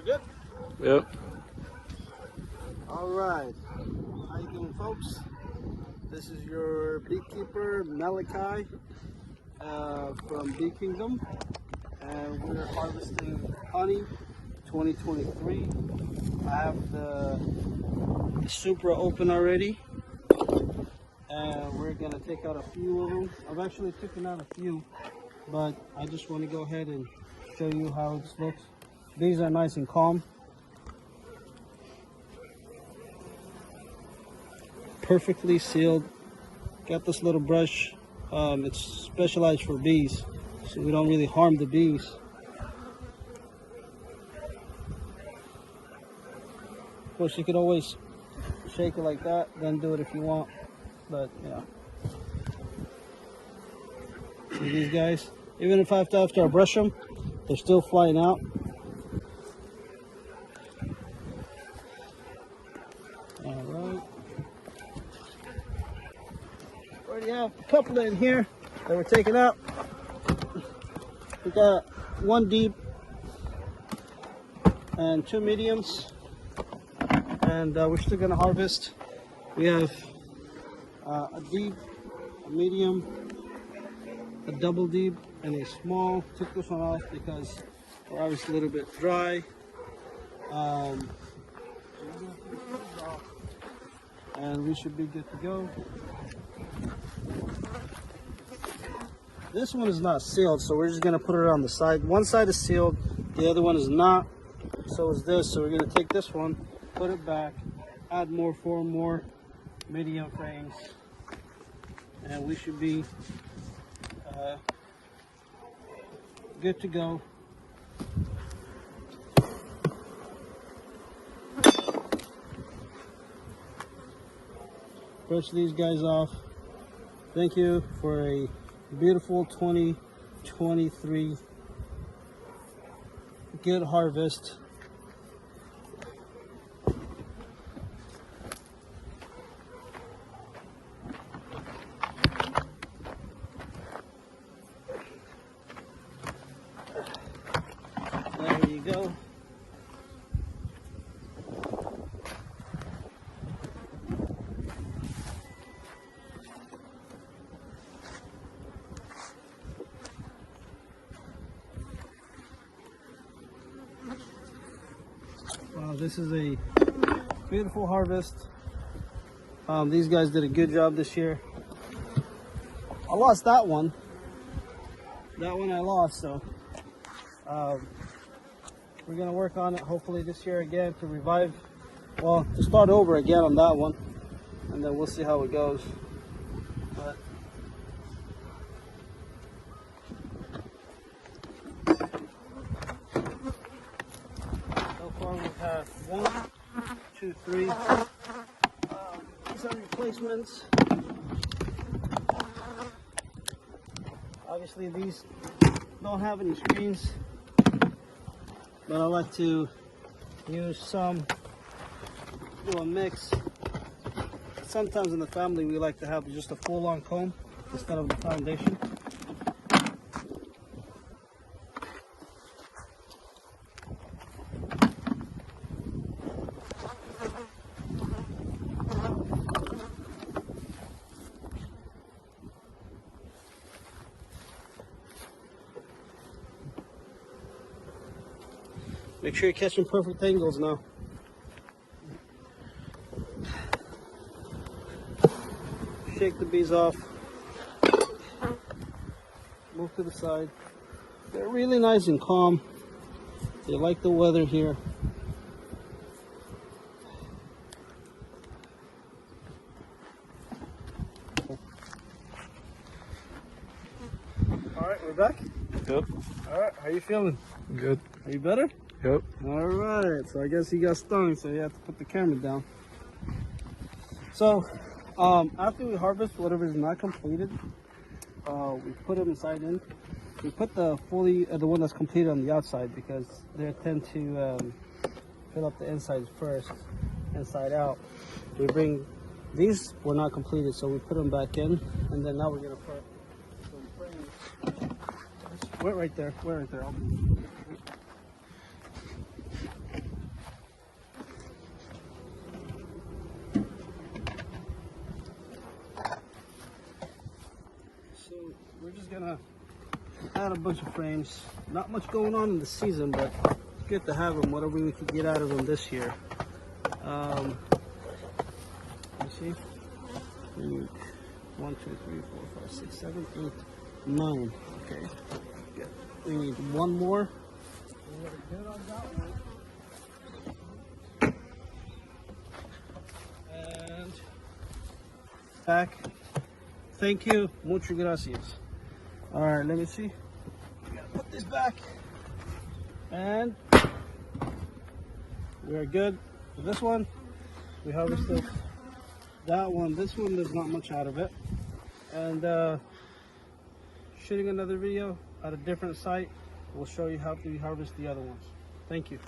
We're good? Yep. All right. How you doing, folks? This is your beekeeper, Malachi, from Bee Kingdom. And we're harvesting honey 2023. I have the Supra open already. And we're going to take out a few of them. I've actually taken out a few, but I just want to go ahead and show you how this looks. These are nice and calm. Perfectly sealed. Got this little brush. It's specialized for bees, so we don't really harm the bees. Of course, you could always shake it like that, then do it if you want. But yeah, see these guys. Even if after I brush them, they're still flying out. All right. Already have a couple in here that we're taking out. We got one deep and two mediums, and we're still gonna harvest. We have a deep, a medium, a double deep, and a small. Took this one off because we're obviously a little bit dry. And we should be good to go. This one is not sealed, so we're just gonna put it on the side. One side is sealed, the other one is not. So is this. So we're gonna take this one, put it back, add four more medium frames, and we should be good to go. Brush these guys off. Thank you for a beautiful 2023 good harvest. There you go. Wow, this is a beautiful harvest. These guys did a good job this year. I lost that one. That one I lost, so we're gonna work on it hopefully this year again to revive, well, to start over again on that one, and then we'll see how it goes. But so far we've had 1, 2, 3. These are replacements. Obviously these don't have any screens, but I like to use some, do a mix. Sometimes in the family we like to have just a full-on comb instead of the foundation. Make sure you're catching perfect angles now. Shake the bees off. Move to the side. They're really nice and calm. They like the weather here. All right, we're back. Yep. All right, how you feeling? Good. Are you better? Yep. All right, so I guess he got stung, so you have to put the camera down. So, after we harvest whatever is not completed, we put it inside in. We put the one that's completed on the outside because they tend to fill up the insides first, inside out. We bring these were not completed, so we put them back in, and then now we're gonna put some frames. Wait right there. Wait right there. got a bunch of frames. Not much going on in the season, but it's good to have them, whatever we could get out of them this year. Let me see. We need 1, 2, 3, 4, 5, 6, 7, 8, 9. Okay. Good. We need one more. Good on that one. And back. Thank you. Muchas gracias. All right, let me see. We gotta put this back. And we're good. For this one, we harvested that one. This one, there's not much out of it. And shooting another video at a different site. We'll show you how to harvest the other ones. Thank you.